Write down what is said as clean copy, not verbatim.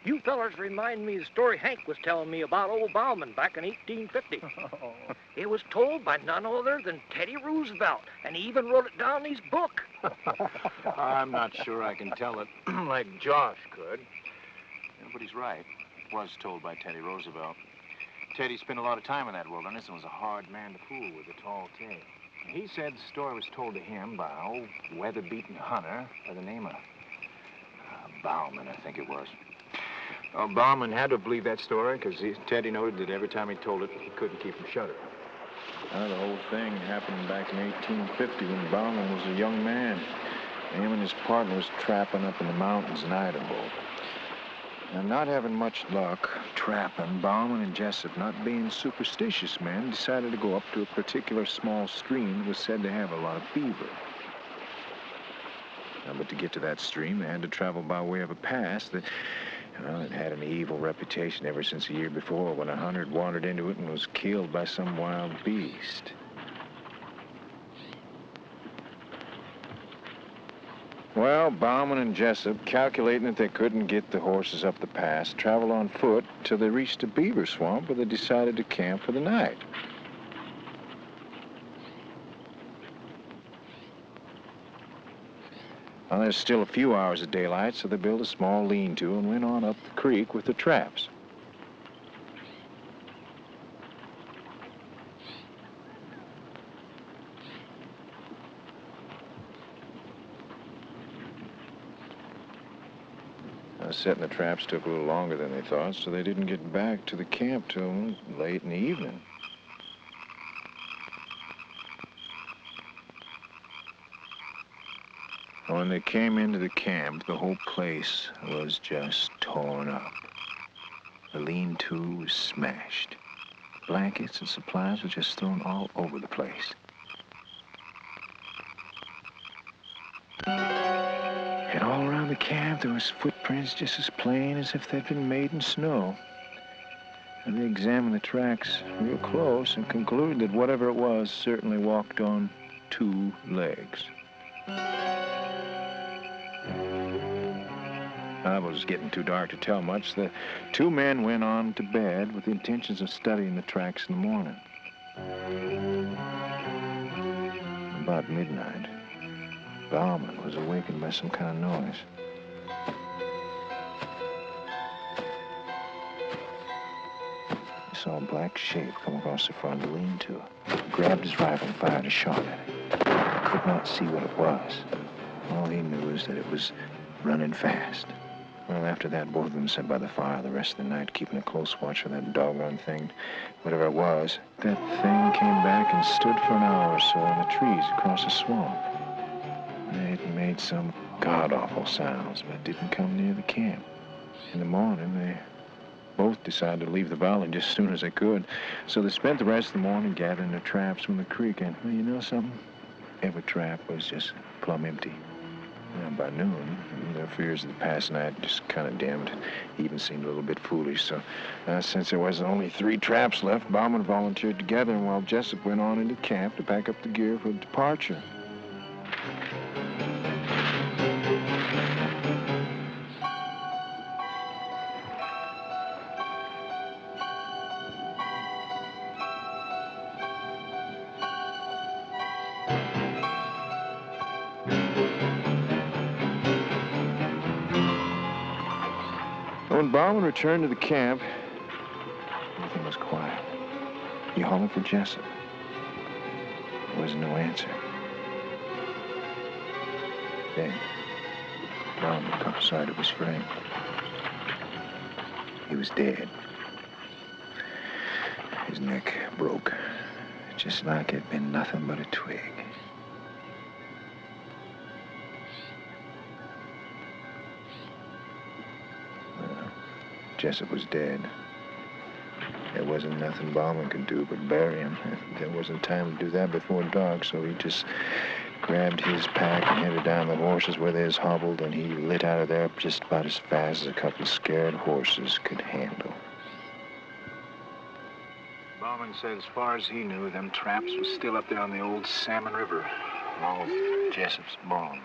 You fellers remind me of the story Hank was telling me about old Bauman back in 1850. It was told by none other than Teddy Roosevelt, and he even wrote it down in his book. I'm not sure I can tell it like Josh could. Yeah, but he's right. It was told by Teddy Roosevelt. Teddy spent a lot of time in that wilderness and was a hard man to fool with a tall tale. And he said the story was told to him by an old weather-beaten hunter by the name of Bauman, I think it was. Well, Bauman had to believe that story because Teddy noted that every time he told it, he couldn't keep from shuddering. The whole thing happened back in 1850 when Bauman was a young man. Him and his partner was trapping up in the mountains in Idaho. And not having much luck trapping, Bauman and Jessup, not being superstitious men, decided to go up to a particular small stream that was said to have a lot of beaver. But to get to that stream, they had to travel by way of a pass that, it had an evil reputation ever since a year before when a hunter wandered into it and was killed by some wild beast. Well, Bauman and Jessup, calculating that they couldn't get the horses up the pass, traveled on foot till they reached a beaver swamp where they decided to camp for the night. Well, there's still a few hours of daylight, so they built a small lean-to and went on up the creek with the traps. Setting the traps took a little longer than they thought, so they didn't get back to the camp till late in the evening. When they came into the camp, the whole place was just torn up. The lean-to was smashed. Blankets and supplies were just thrown all over the place. And all around the camp, there was footprints just as plain as if they'd been made in snow. And they examined the tracks real close and concluded that whatever it was certainly walked on 2 legs. It was getting too dark to tell much. The 2 men went on to bed with the intentions of studying the tracks in the morning. About midnight, Bauman was awakened by some kind of noise. He saw a black shape come across the front of the lean-to. He grabbed his rifle and fired a shot at it. He could not see what it was. All he knew is that it was running fast. Well, after that, both of them sat by the fire the rest of the night, keeping a close watch for that doggone thing. Whatever it was, that thing came back and stood for an hour or so in the trees across the swamp. It made some god-awful sounds, but didn't come near the camp. In the morning, they both decided to leave the valley just as soon as they could. So they spent the rest of the morning gathering their traps from the creek, and, well, you know something? Every trap was just plumb empty. And by noon, their fears of the past night just kind of dimmed. He even seemed a little bit foolish. So since there was only 3 traps left, Bauman volunteered together, and while Jessup went on into camp to pack up the gear for departure. When Bauman returned to the camp, everything was quiet. He hollered for Jessup. There was no answer. Then, Bauman caught sight of his friend. He was dead. His neck broke, just like it'd been nothing but a twig. Jessup was dead. There wasn't nothing Bauman could do but bury him. There wasn't time to do that before dark, so he just grabbed his pack and headed down the horses where they was hobbled, and he lit out of there just about as fast as a couple of scared horses could handle. Bauman said as far as he knew, them traps was still up there on the old Salmon River, all Jessup's bones.